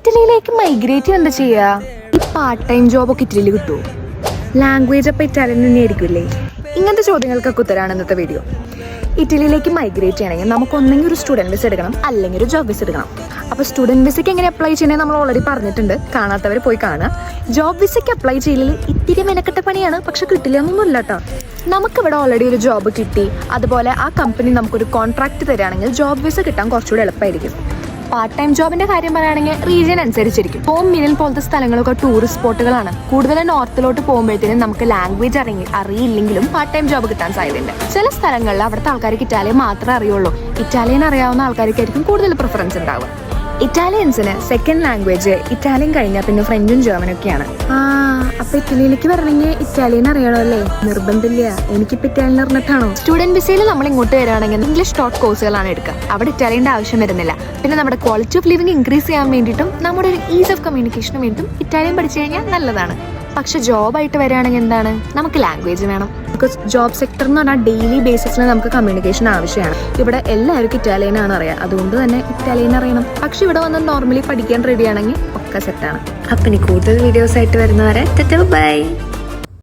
ഇറ്റലിയിലേക്ക് migrate എന്താ ചെയ്യാ? ഈ പാർട്ട് ടൈം ജോബൊക്കെ ഇറ്റലിയിൽ കിട്ടുമോ? ലാംഗ്വേജ് അപ്പം ഇറ്റാലിയൻ തന്നെ ആയിരിക്കില്ലേ? ഇങ്ങനത്തെ ചോദ്യങ്ങൾക്കൊക്കെ ഉത്തരമാണ് ഇന്നത്തെ വീഡിയോ. ഇറ്റലിയിലേക്ക് മൈഗ്രേറ്റ് ചെയ്യണമെങ്കിൽ നമുക്ക് ഒന്നെങ്കിൽ ഒരു സ്റ്റുഡൻറ് വിസ എടുക്കണം, അല്ലെങ്കിൽ ഒരു ജോബ് വിസ എടുക്കണം. അപ്പോൾ സ്റ്റുഡൻറ് വിസയ്ക്ക് എങ്ങനെ അപ്ലൈ ചെയ്യണേ നമ്മൾ ഓൾറെഡി പറഞ്ഞിട്ടുണ്ട്, കാണാത്തവർ പോയി കാണുക. ജോബ് വിസയ്ക്ക് അപ്ലൈ ചെയ്യലിൽ ഇത്തിരി മെനക്കെട്ട പണിയാണ്, പക്ഷെ കിട്ടില്ലെന്നൊന്നുമില്ല കേട്ടോ. നമുക്കിവിടെ ഓൾറെഡി ഒരു ജോബ് കിട്ടി, അതുപോലെ ആ കമ്പനി നമുക്കൊരു കോൺട്രാക്ട് തരികയാണെങ്കിൽ ജോബ് വിസ കിട്ടാൻ കുറച്ചുകൂടെ എളുപ്പമായിരിക്കും. പാർട്ട് ടൈം ജോബിന്റെ കാര്യം പറയുകയാണെങ്കിൽ റീജിയൻ അനുസരിച്ചിരിക്കും. ഹോം മിനൽ പോലത്തെ സ്ഥലങ്ങളൊക്കെ ടൂറിസ്റ്റ് സ്പോട്ടുകളാണ്. കൂടുതലും നോർത്തിലോട്ട് പോകുമ്പോഴത്തേനും നമുക്ക് ലാംഗ്വേജ് അറിയില്ലെങ്കിലും പാർട്ട് ടൈം ജോബ് കിട്ടാൻ സാധ്യതയുണ്ട്. ചില സ്ഥലങ്ങളിൽ അവിടുത്തെ ആൾക്കാർക്ക് ഇറ്റാലിയൻ മാത്രമേ അറിയുള്ളൂ. ഇറ്റാലിയൻ അറിയാവുന്ന ആൾക്കാർക്കായിരിക്കും കൂടുതൽ പ്രിഫറൻസ് ഉണ്ടാവുക. ഇറ്റാലിയൻസിന് സെക്കൻഡ് ലാംഗ്വേജ് ഇറ്റാലിയൻ കഴിഞ്ഞാൽ പിന്നെ ഫ്രഞ്ചും ജർമ്മനും ഒക്കെയാണ്. അപ്പൊ ഇറ്റലിയിലേക്ക് വരണമെങ്കിൽ ഇറ്റാലിയൻ അറിയണമല്ലേ? നിർബന്ധമില്ല. എനിക്കിപ്പോൾ ഇറ്റാലിയൻ അറിഞ്ഞിട്ടാണോ? സ്റ്റുഡന്റ് വിസയിൽ നമ്മൾ ഇങ്ങോട്ട് വരികയാണെങ്കിൽ ഇംഗ്ലീഷ് ടോട്ട് കോഴ്സുകളാണ് എടുക്കുക. അവിടെ ഇറ്റാലിയൻ്റെ ആവശ്യം വരുന്നില്ല. പിന്നെ നമ്മുടെ ക്വാളിറ്റി ഓഫ് ലിവിംഗ് ഇൻക്രീസ് ചെയ്യാൻ വേണ്ടിയിട്ടും നമ്മുടെ ഒരു ഈസ് ഓഫ് കമ്മ്യൂണിക്കേഷന് വേണ്ടിയിട്ടും ഇറ്റാലിയൻ പഠിച്ചു കഴിഞ്ഞാൽ നല്ലതാണ്. പക്ഷെ ജോബായിട്ട് വരികയാണെങ്കിൽ എന്താണ്, നമുക്ക് ലാംഗ്വേജ് വേണം. ബിക്കോസ് ജോബ് സെക്ടർ എന്ന് പറഞ്ഞാൽ ഡെയിലി ബേസിസിൽ നമുക്ക് കമ്മ്യൂണിക്കേഷൻ ആവശ്യമാണ്. ഇവിടെ എല്ലാവർക്കും ഇറ്റാലിയനാണ് അറിയാം, അതുകൊണ്ട് തന്നെ ഇറ്റാലിയൻ അറിയണം. പക്ഷെ ഇവിടെ വന്ന് നോർമലി പഠിക്കാൻ റെഡി ആണെങ്കിൽ ഒക്കെ സെറ്റാണ്. അപ്പം ഇനി കൂടുതൽ വീഡിയോസ് ആയിട്ട് വരുന്നവരെ ബൈ.